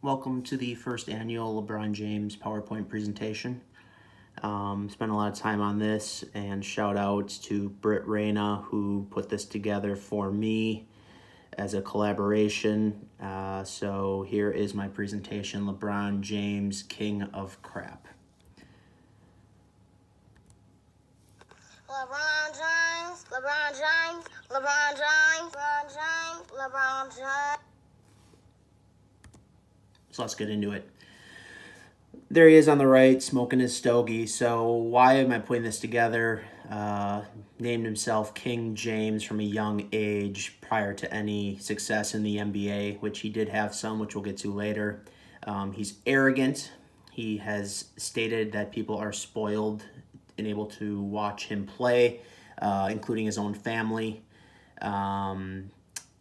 Welcome to the first annual LeBron James PowerPoint presentation. Spent a lot of time on this, and shout out to Britt Reyna who put this together for me as a collaboration. So here is my presentation, LeBron James, King of Crap. LeBron James, LeBron James, LeBron James, LeBron James, LeBron James. So let's get into it. There he is on the right, smoking his stogie. So why am I putting this together? Named himself King James from a young age prior to any success in the NBA, which he did have some, which we'll get to later. He's arrogant. He has stated that people are spoiled and able to watch him play, including his own family.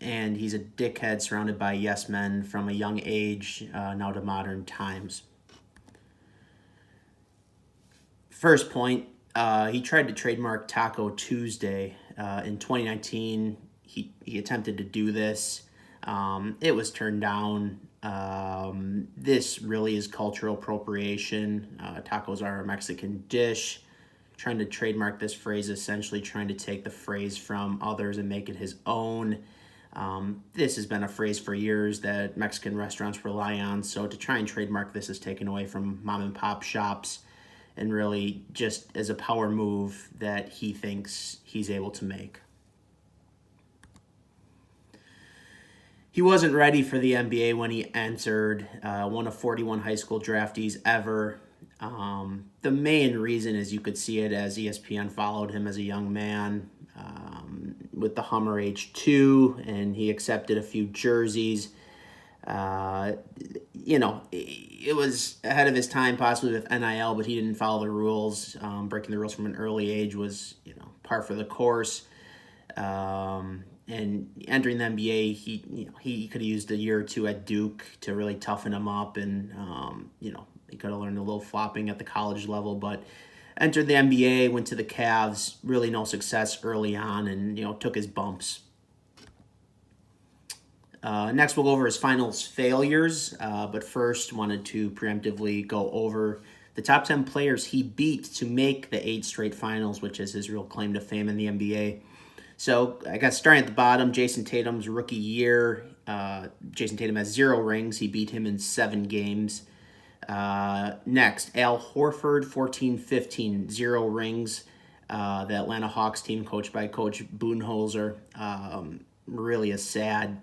And he's a dickhead surrounded by yes men from a young age now to modern times. First point, he tried to trademark Taco Tuesday. In 2019, he attempted to do this. It was turned down. This really is cultural appropriation. Tacos are a Mexican dish. Trying to trademark this phrase, essentially trying to take the phrase from others and make it his own. This has been a phrase for years that Mexican restaurants rely on, so to try and trademark this is taken away from mom and pop shops and really just as a power move that he thinks he's able to make. He wasn't ready for the NBA when he entered, one of 41 high school draftees ever. The main reason is you could see it as ESPN followed him as a young man with the Hummer H2, and he accepted a few jerseys. It was ahead of his time possibly with NIL, but he didn't follow the rules. Breaking the rules from an early age was, par for the course. And entering the NBA, he could have used a year or two at Duke to really toughen him up, and he could have learned a little flopping at the college level, but entered the NBA, went to the Cavs, really no success early on, and took his bumps. Next, we'll go over his finals failures, but first wanted to preemptively go over the top 10 players he beat to make the 8 straight finals, which is his real claim to fame in the NBA. So I guess starting at the bottom, Jason Tatum's rookie year. Jason Tatum has 0 rings. He beat him in 7 games. Next, Al Horford, 14-15, 0 rings. The Atlanta Hawks team, coached by Coach Budenholzer. Really a sad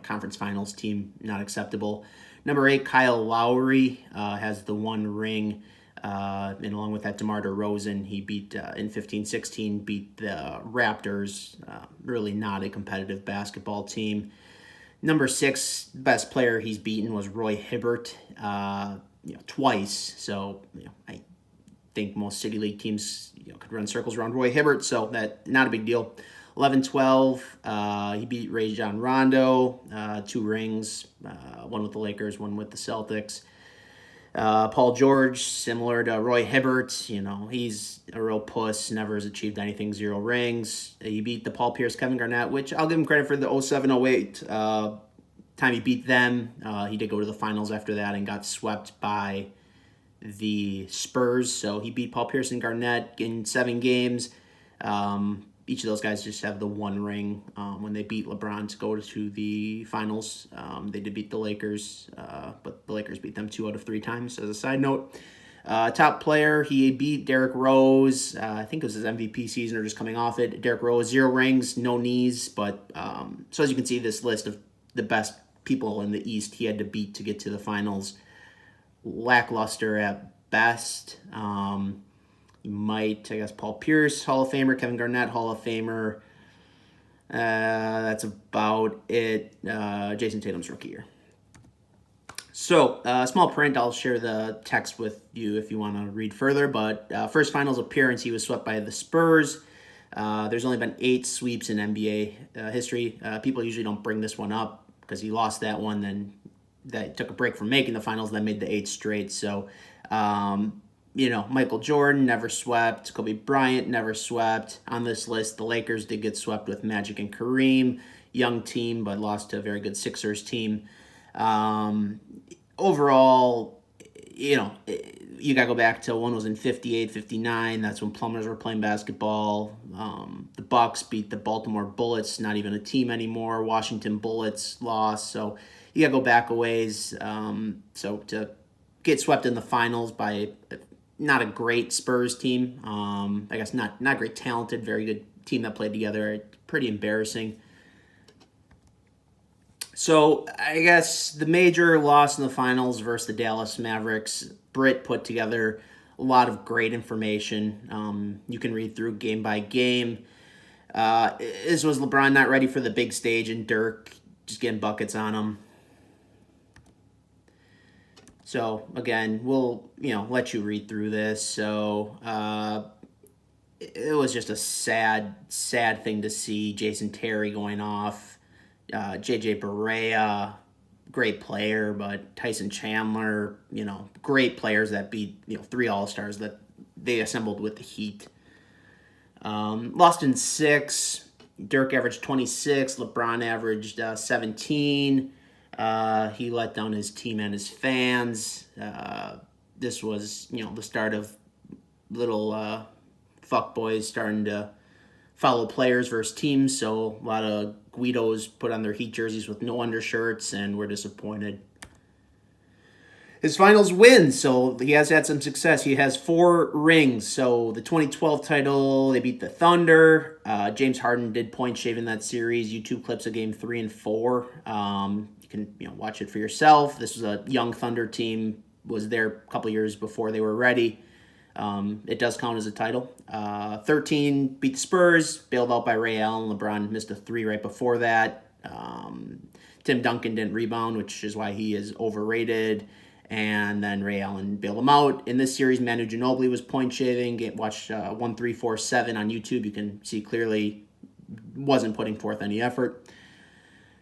conference finals team, not acceptable. Number 8, Kyle Lowry has the 1 ring. And along with that, DeMar DeRozan, he beat in 15-16, beat the Raptors. Really not a competitive basketball team. Number 6, best player he's beaten was Roy Hibbert, twice. So I think most City League teams could run circles around Roy Hibbert, so that not a big deal. 11-12, he beat Rajon Rondo, 2 rings, one with the Lakers, one with the Celtics. Paul George, similar to Roy Hibbert, he's a real puss, never has achieved anything, 0 rings. He beat the Paul Pierce, Kevin Garnett, which I'll give him credit for the 07-08 time he beat them. He did go to the finals after that and got swept by the Spurs. So he beat Paul Pierce and Garnett in 7 games. Each of those guys just have the 1 ring. When they beat LeBron to go to the finals, they did beat the Lakers, but the Lakers beat them 2 out of 3 times, as a side note. Top player, he beat Derrick Rose. I think it was his MVP season or just coming off it. Derrick Rose, 0 rings, no knees. But so as you can see, this list of the best people in the East he had to beat to get to the finals, lackluster at best. Paul Pierce, Hall of Famer. Kevin Garnett, Hall of Famer. That's about it. Jason Tatum's rookie year. So, small print, I'll share the text with you if you want to read further. But first finals appearance, he was swept by the Spurs. There's only been 8 sweeps in NBA history. People usually don't bring this one up because he lost that one, then that took a break from making the finals, then made the 8 straight. So, Michael Jordan never swept. Kobe Bryant never swept. On this list, the Lakers did get swept with Magic and Kareem. Young team, but lost to a very good Sixers team. Overall, you got to go back to one was in 58, 59. That's when plumbers were playing basketball. The Bucks beat the Baltimore Bullets, not even a team anymore. Washington Bullets lost. So you got to go back a ways. So to get swept in the finals by not a great Spurs team, I guess not great talented, very good team that played together, pretty embarrassing. So I guess the major loss in the finals versus the Dallas Mavericks. Britt put together a lot of great information. You can read through game by game. This was LeBron not ready for the big stage, and Dirk just getting buckets on him. So again, we'll let you read through this. So it was just a sad thing to see. Jason Terry going off. JJ Barea, great player, but Tyson Chandler, great players that beat 3 All-Stars that they assembled with the Heat. Lost in 6. Dirk averaged 26. LeBron averaged 17. He let down his team and his fans. This was the start of little fuckboys starting to follow players versus teams, so a lot of Guidos put on their Heat jerseys with no undershirts, and we're disappointed. His finals win, so he has had some success. He has 4 rings. So the 2012 title, they beat the Thunder. James Harden did point shave in that series. YouTube clips of game 3 and 4. You can watch it for yourself. This was a young Thunder team, was there a couple years before they were ready. It does count as a title. 13 beat the Spurs, bailed out by Ray Allen. LeBron missed a 3 right before that. Tim Duncan didn't rebound, which is why he is overrated. And then Ray Allen bailed him out. In this series, Manu Ginobili was point shaving. Watch 1347 on YouTube. You can see clearly wasn't putting forth any effort.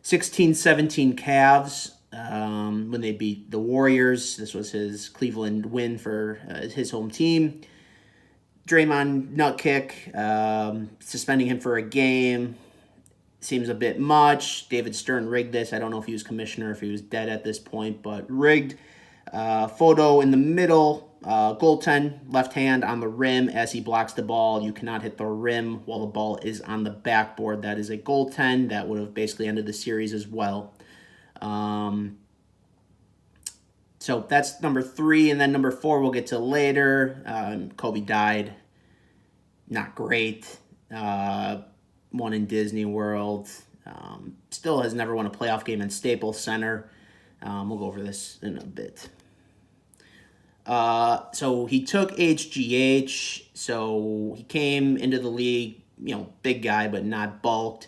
16-17 Cavs. When they beat the Warriors. This was his Cleveland win for his home team. Draymond nut kick, suspending him for a game seems a bit much. David Stern rigged this. I don't know if he was commissioner, if he was dead at this point, but rigged. Photo in the middle, goaltend, left hand on the rim as he blocks the ball. You cannot hit the rim while the ball is on the backboard. That is a goaltend. That would have basically ended the series as well. So that's number 3, and then number 4 we'll get to later. Kobe died. Not great. Won in Disney World. Still has never won a playoff game in Staples Center. We'll go over this in a bit. So he took HGH. So he came into the league, big guy, but not bulked.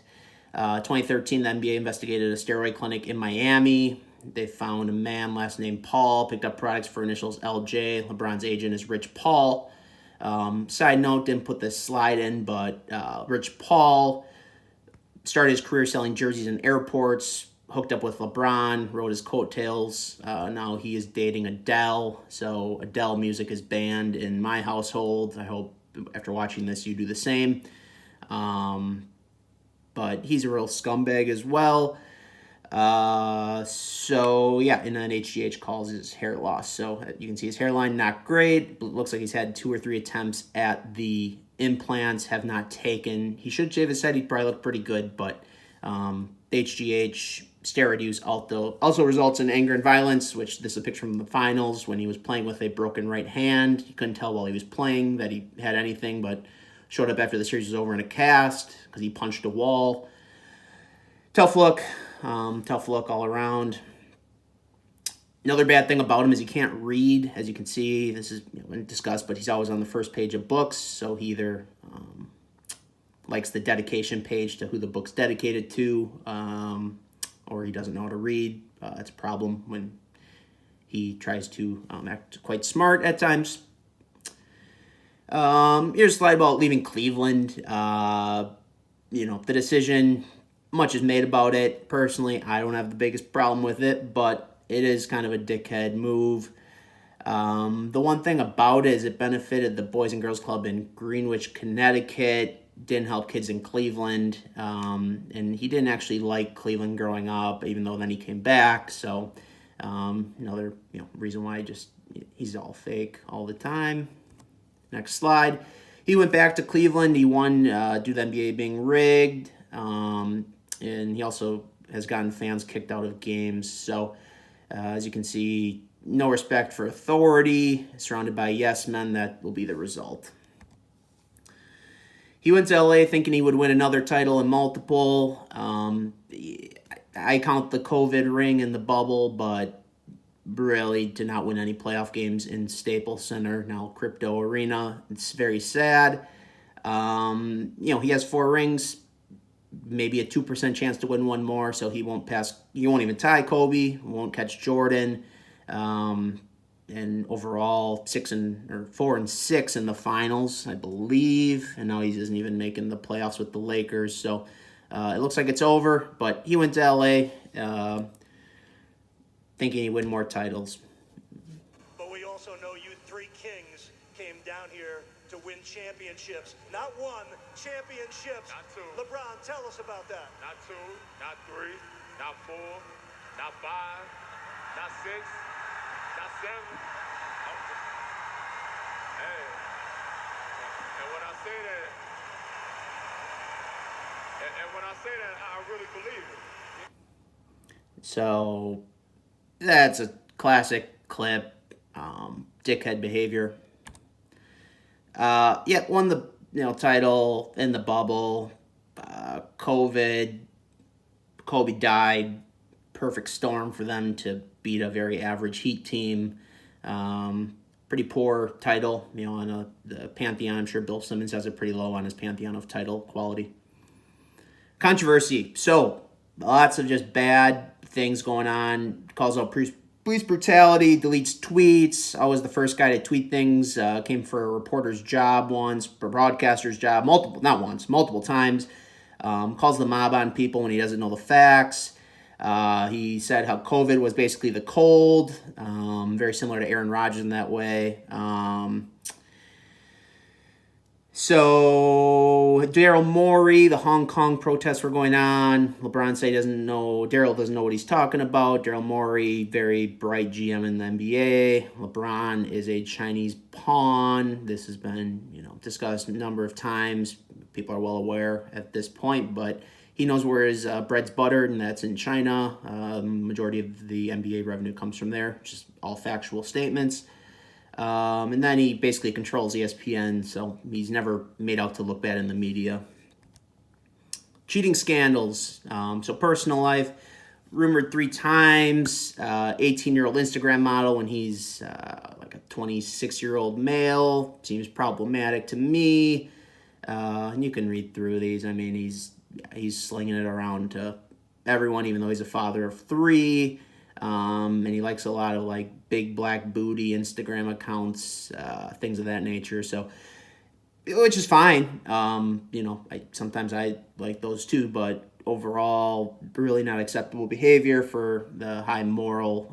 2013, the NBA investigated a steroid clinic in Miami. They found a man, last name Paul, picked up products for initials LJ. LeBron's agent is Rich Paul. Side note, didn't put this slide in, but Rich Paul started his career selling jerseys in airports, hooked up with LeBron, rode his coattails. Now he is dating Adele, so Adele music is banned in my household. I hope after watching this you do the same. But he's a real scumbag as well. So yeah, and then HGH calls his hair loss. So you can see his hairline, not great. Looks like he's had 2 or 3 attempts at the implants, have not taken. He should shave his head. He'd probably look pretty good, but HGH steroid use also results in anger and violence, which this is a picture from the finals when he was playing with a broken right hand. You couldn't tell while he was playing that he had anything, but showed up after the series was over in a cast because he punched a wall. Tough look all around. Another bad thing about him is he can't read. As you can see, this is discussed, but he's always on the first page of books, so he either likes the dedication page to who the book's dedicated to, or he doesn't know how to read. That's a problem when he tries to act quite smart at times. Here's a slide about leaving Cleveland. The decision, much is made about it. Personally, I don't have the biggest problem with it, but it is kind of a dickhead move. The one thing about it is it benefited the Boys and Girls Club in Greenwich, Connecticut. didn't help kids in Cleveland, and he didn't actually like Cleveland growing up, even though then he came back. So another reason why he's all fake all the time. Next slide. He went back to Cleveland. He won due to the NBA being rigged, and he also has gotten fans kicked out of games. So as you can see, no respect for authority, surrounded by yes men. That will be the result. He went to LA thinking he would win another title and multiple. I count the COVID ring and the bubble, but really did not win any playoff games in Staples Center, now Crypto Arena. It's very sad. He has 4 rings, maybe a 2% chance to win one more, so he won't even tie Kobe, won't catch Jordan. And overall 4 and 6 in the finals, I believe, and now he isn't even making the playoffs with the Lakers. So it looks like it's over. But he went to LA thinking he'd win more titles. But we also know you 3 kings came down here to win championships. Not 1, championships. Not 2. LeBron, tell us about that. Not 2, not 3, not 4, not 5, not 6. Not 7. Hey. And when I say that, I really believe it. So that's a classic clip. Dickhead behavior. Won the title in the bubble. COVID. Kobe died. Perfect storm for them to beat a very average Heat team. Pretty poor title, on the pantheon. I'm sure Bill Simmons has it pretty low on his pantheon of title quality. Controversy. So, lots of just bad things going on. Calls out police brutality, deletes tweets. Always the first guy to tweet things. Came for a reporter's job once, for a broadcaster's job, multiple times. Calls the mob on people when he doesn't know the facts. He said how COVID was basically the cold, very similar to Aaron Rodgers in that way. So Daryl Morey, the Hong Kong protests were going on. LeBron said Daryl doesn't know what he's talking about. Daryl Morey, very bright GM in the NBA. LeBron is a Chinese pawn. This has been, discussed a number of times. People are well aware at this point, but he knows where his bread's buttered, and that's in China. Majority of the NBA revenue comes from there, just all factual statements. And then he basically controls ESPN, so he's never made out to look bad in the media. Cheating scandals. So personal life, rumored 3 times. 18-year-old Instagram model when he's like a 26-year-old male. Seems problematic to me. And you can read through these. I mean, he's slinging it around to everyone, even though he's a father of 3. And he likes a lot of like big black booty Instagram accounts, things of that nature. So, which is fine. Sometimes I like those too, but overall, really not acceptable behavior for the high moral,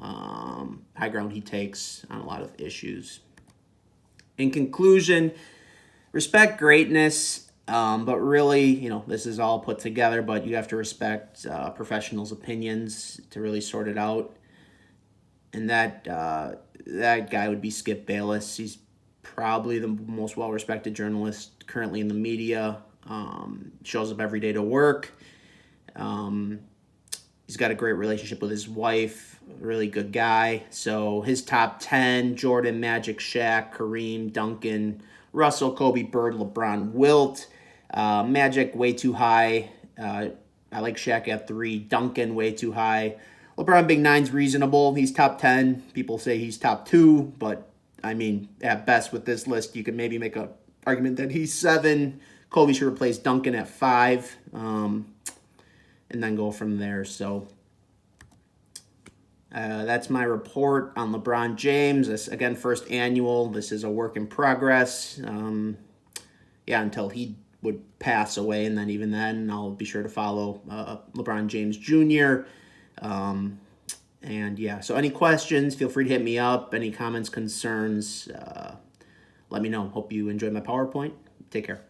high ground he takes on a lot of issues. In conclusion, respect greatness. But really, this is all put together, but you have to respect professionals' opinions to really sort it out. And that guy would be Skip Bayless. He's probably the most well-respected journalist currently in the media. Shows up every day to work. He's got a great relationship with his wife. Really good guy. So his top 10, Jordan, Magic, Shaq, Kareem, Duncan, Russell, Kobe, Bird, LeBron, Wilt. Magic, way too high. I like Shaq at 3. Duncan, way too high. LeBron, big 9's reasonable. He's top 10. People say he's top 2, but, I mean, at best with this list, you could maybe make an argument that he's 7. Kobe should replace Duncan at 5, and then go from there. So that's my report on LeBron James. This, again, first annual. This is a work in progress. Until he would pass away, and then even then, I'll be sure to follow LeBron James Jr. So any questions, feel free to hit me up. Any comments, concerns, let me know. Hope you enjoyed my PowerPoint. Take care.